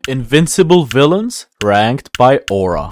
Invincible villains ranked by aura.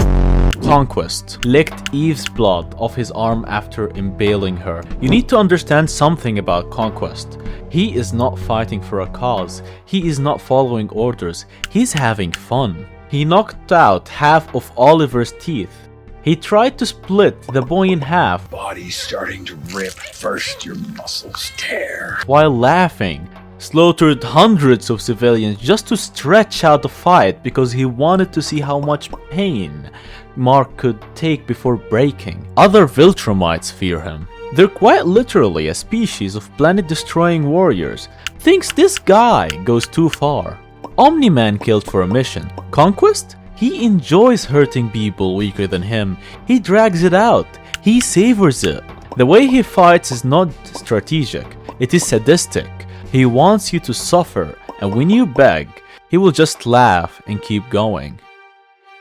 Conquest licked Eve's blood off his arm after impaling her. You need to understand something about Conquest. He is not fighting for a cause. He is not following orders. He's having fun. He knocked out half of Oliver's teeth. He tried to split the boy in half. Body's starting to rip. First your muscles tear. While laughing. Slaughtered hundreds of civilians just to stretch out the fight because he wanted to see how much pain Mark could take before breaking. Other Viltrumites fear him. They're quite literally a species of planet-destroying warriors. Thinks this guy goes too far. Omni-Man killed for a mission. Conquest? He enjoys hurting people weaker than him. He drags it out. He savors it. The way he fights is not strategic. It is sadistic. He wants you to suffer, and when you beg, he will just laugh and keep going.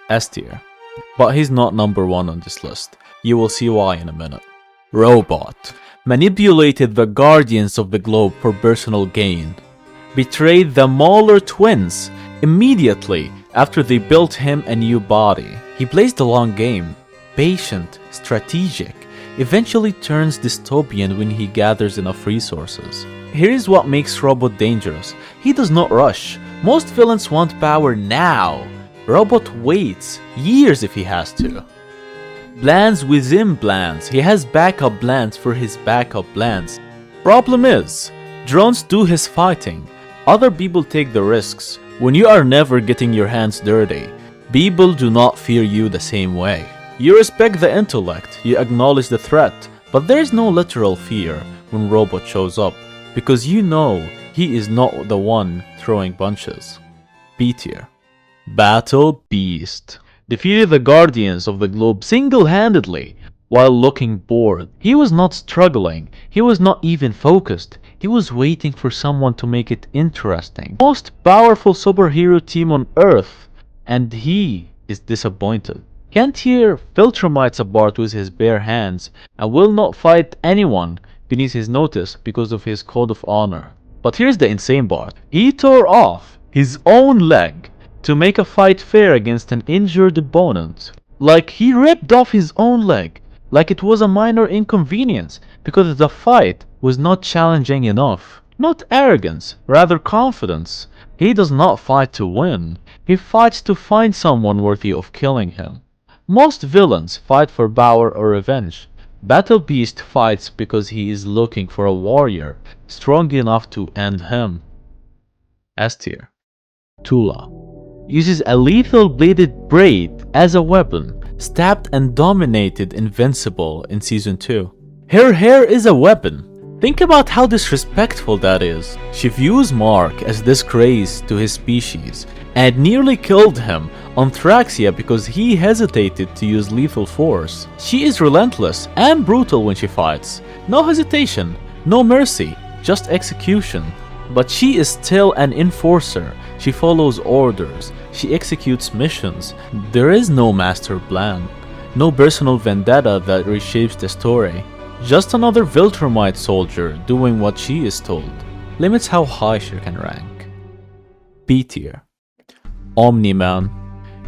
S tier. But he's not number one on this list. You will see why in a minute. Robot. Manipulated the Guardians of the Globe for personal gain. Betrayed the Mauler twins immediately after they built him a new body. He plays the long game. Patient, strategic. Eventually turns dystopian when he gathers enough resources. Here's what makes Robot dangerous. He does not rush. Most villains want power now. Robot waits years if he has to. Plans within plans. He has backup plans for his backup plans. Problem is, drones do his fighting. Other people take the risks. When you are never getting your hands dirty, people do not fear you the same way. You respect the intellect, you acknowledge the threat, but there is no literal fear when Robot shows up, because you know he is not the one throwing punches. B tier. Battle Beast. Defeated the Guardians of the Globe single-handedly while looking bored. He was not struggling, he was not even focused, he was waiting for someone to make it interesting. Most powerful superhero team on Earth, and he is disappointed. Can't tear Viltrumites apart with his bare hands and will not fight anyone beneath his notice because of his code of honor. But here's the insane part. He tore off his own leg to make a fight fair against an injured opponent. Like he ripped off his own leg, like it was a minor inconvenience because the fight was not challenging enough. Not arrogance, rather confidence. He does not fight to win. He fights to find someone worthy of killing him. Most villains fight for power or revenge. Battle Beast fights because he is looking for a warrior strong enough to end him. S tier. Tula. Uses a lethal bladed braid as a weapon. Stabbed and dominated Invincible in Season 2. Her hair is a weapon. Think about how disrespectful that is. She views Mark as disgrace to his species and nearly killed him on Thraxia because he hesitated to use lethal force. She is relentless and brutal when she fights. No hesitation, no mercy, just execution. But she is still an enforcer. She follows orders. She executes missions. There is no master plan. No personal vendetta that reshapes the story. Just another Viltrumite soldier doing what she is told. Limits how high she can rank. B tier. Omni-Man.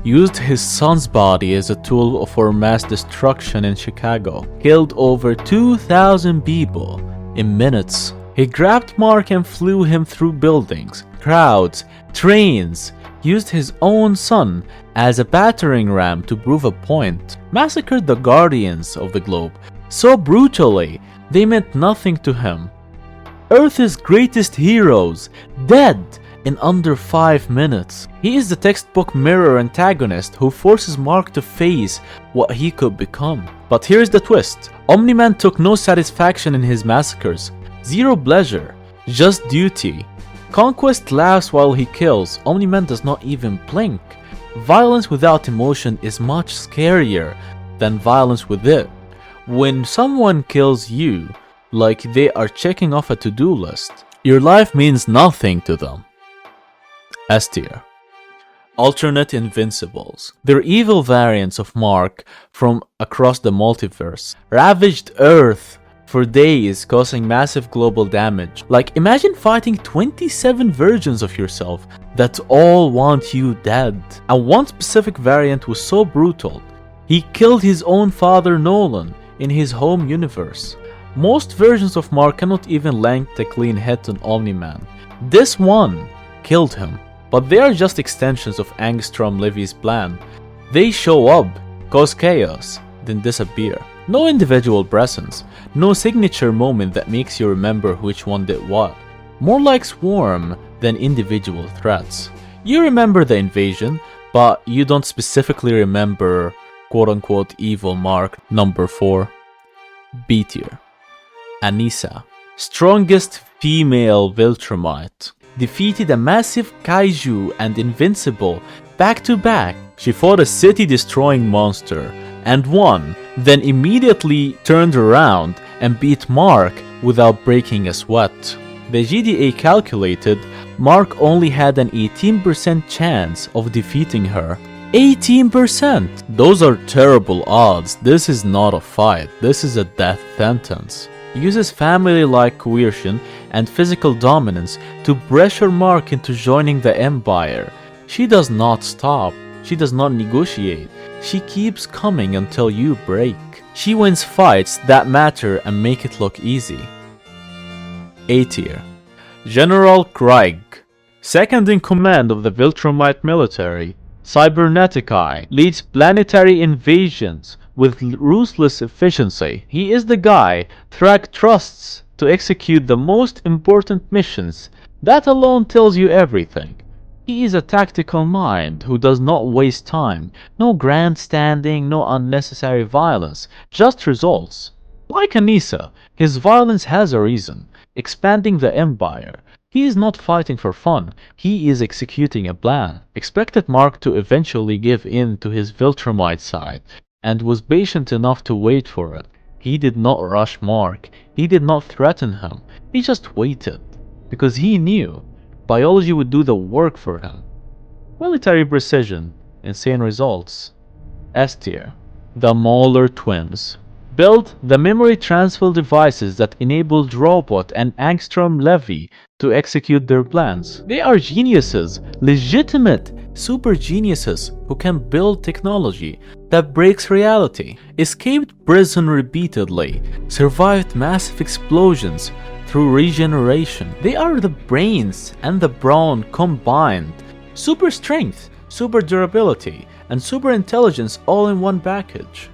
Used his son's body as a tool for mass destruction in Chicago. Killed over 2,000 people in minutes. He grabbed Mark and flew him through buildings, crowds, trains. Used his own son as a battering ram to prove a point. Massacred the Guardians of the Globe so brutally they meant nothing to him. Earth's greatest heroes dead in under 5 minutes. He is the textbook mirror antagonist who forces Mark to face what he could become. But here's the twist. Omni-Man took no satisfaction in his massacres. Zero pleasure, just duty. Conquest laughs while he kills. Omni-Man does not even blink. Violence without emotion is much scarier than violence with it. When someone kills you, like they are checking off a to-do list, your life means nothing to them. S tier. Alternate Invincibles. They're evil variants of Mark from across the multiverse. Ravaged Earth for days, causing massive global damage. Like, imagine fighting 27 versions of yourself that all want you dead. And one specific variant was so brutal, he killed his own father Nolan in his home universe. Most versions of Mark cannot even land a clean hit on Omni-Man. This one killed him, but they are just extensions of Angstrom Levy's plan. They show up, cause chaos, then disappear. No individual presence, no signature moment that makes you remember which one did what. More like swarm than individual threats. You remember the invasion, but you don't specifically remember quote-unquote evil Mark. Number 4. B tier. Anissa, strongest female Viltrumite, defeated a massive kaiju and Invincible back to back. She fought a city-destroying monster and won, then immediately turned around and beat Mark without breaking a sweat. The GDA calculated Mark only had an 18% chance of defeating her. 18%! Those are terrible odds. This is not a fight, this is a death sentence. Uses family-like coercion and physical dominance to pressure Mark into joining the Empire. She does not stop. She does not negotiate. She keeps coming until you break. She wins fights that matter and make it look easy. A tier. General Craig, second in command of the Viltrumite military, Cybernetic Eye, leads planetary invasions with ruthless efficiency. He is the guy Thrag trusts to execute the most important missions. That alone tells you everything. He is a tactical mind who does not waste time. No grandstanding, no unnecessary violence, just results. Like Anissa, his violence has a reason, expanding the Empire. He is not fighting for fun, he is executing a plan. Expected Mark to eventually give in to his Viltrumite side, and was patient enough to wait for it. He did not rush Mark, he did not threaten him, he just waited. Because he knew biology would do the work for him. Military precision, insane results. S tier. The Mauler twins built the memory transfer devices that enabled Robot and Angstrom Levy to execute their plans. They are geniuses, legitimate super geniuses who can build technology that breaks reality, escaped prison repeatedly, survived massive explosions through regeneration. They are the brains and the brawn combined. Super strength, super durability, and super intelligence all in one package.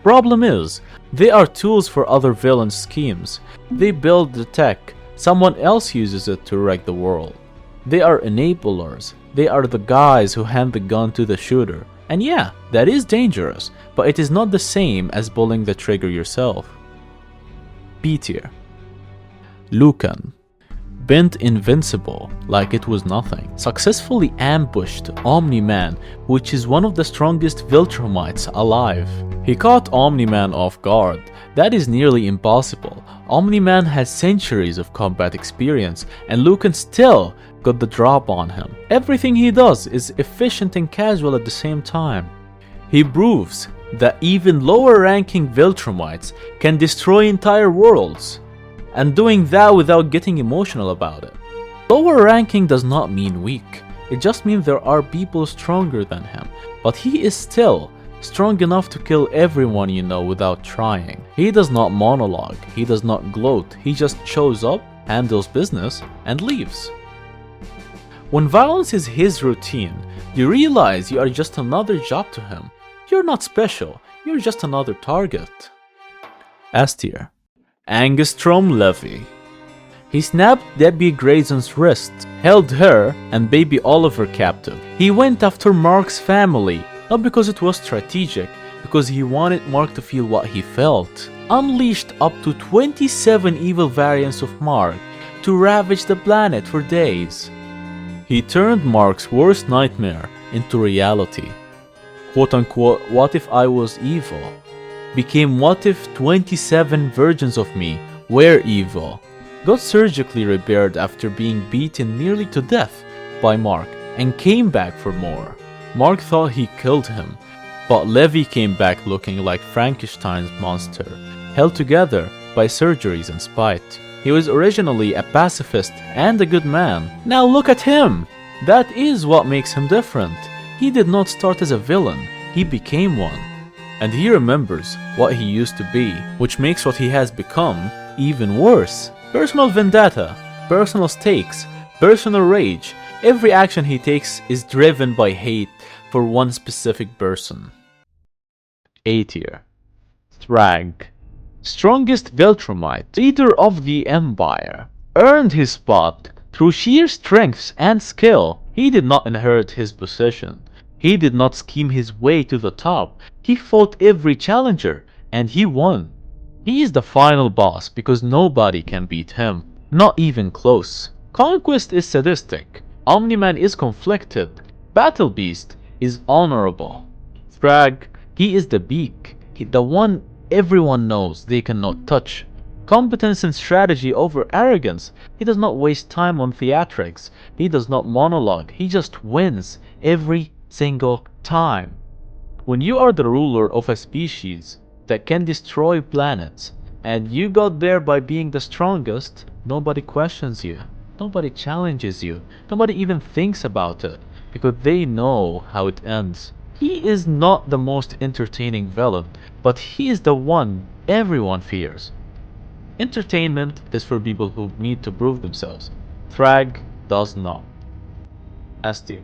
Problem is, they are tools for other villain schemes. They build the tech, someone else uses it to wreck the world. They are enablers. They are the guys who hand the gun to the shooter. And yeah, that is dangerous, but it is not the same as pulling the trigger yourself. B tier. Lucan, bent invincible like it was nothing, successfully ambushed Omni-Man, which is one of the strongest Viltrumites alive. He caught Omni-Man off guard. That is nearly impossible. Omni-Man has centuries of combat experience, and Lucan still got the drop on him. Everything he does is efficient and casual at the same time. He proves that even lower-ranking Viltrumites can destroy entire worlds, and doing that without getting emotional about it. Lower ranking does not mean weak, it just means there are people stronger than him, but he is still strong enough to kill everyone you know without trying. He does not monologue, he does not gloat, he just shows up, handles business, and leaves. When violence is his routine, you realize you are just another job to him. You're not special, you're just another target. S tier. Angstrom Levy. He snapped Debbie Grayson's wrist, held her and baby Oliver captive. He went after Mark's family, not because it was strategic, because he wanted Mark to feel what he felt. Unleashed up to 27 evil variants of Mark to ravage the planet for days. He turned Mark's worst nightmare into reality. Quote unquote, what if I was evil? Became what if 27 versions of me were evil. Got surgically repaired after being beaten nearly to death by Mark and came back for more. Mark thought he killed him, but Levy came back looking like Frankenstein's monster. held together by surgeries and spite. He was originally a pacifist and a good man. Now look at him! That is what makes him different. He did not start as a villain, he became one. And he remembers what he used to be, which makes what he has become even worse. Personal vendetta, personal stakes, personal rage. Every action he takes is driven by hate for one specific person. A tier. Thrag. Strongest Viltrumite, leader of the Empire, earned his spot through sheer strength and skill. He did not inherit his position. He did not scheme his way to the top. He fought every challenger, and he won. He is the final boss because nobody can beat him. Not even close. Conquest is sadistic. Omni-Man is conflicted. Battle Beast is honorable. Thrag, he is the beak. The one everyone knows they cannot touch. Competence and strategy over arrogance. He does not waste time on theatrics. He does not monologue. He just wins every single time. When you are the ruler of a species that can destroy planets, and you got there by being the strongest, nobody questions you. Nobody challenges you. Nobody even thinks about it, because they know how it ends. He is not the most entertaining villain, but he is the one everyone fears. Entertainment is for people who need to prove themselves. Thrag does not. S tier.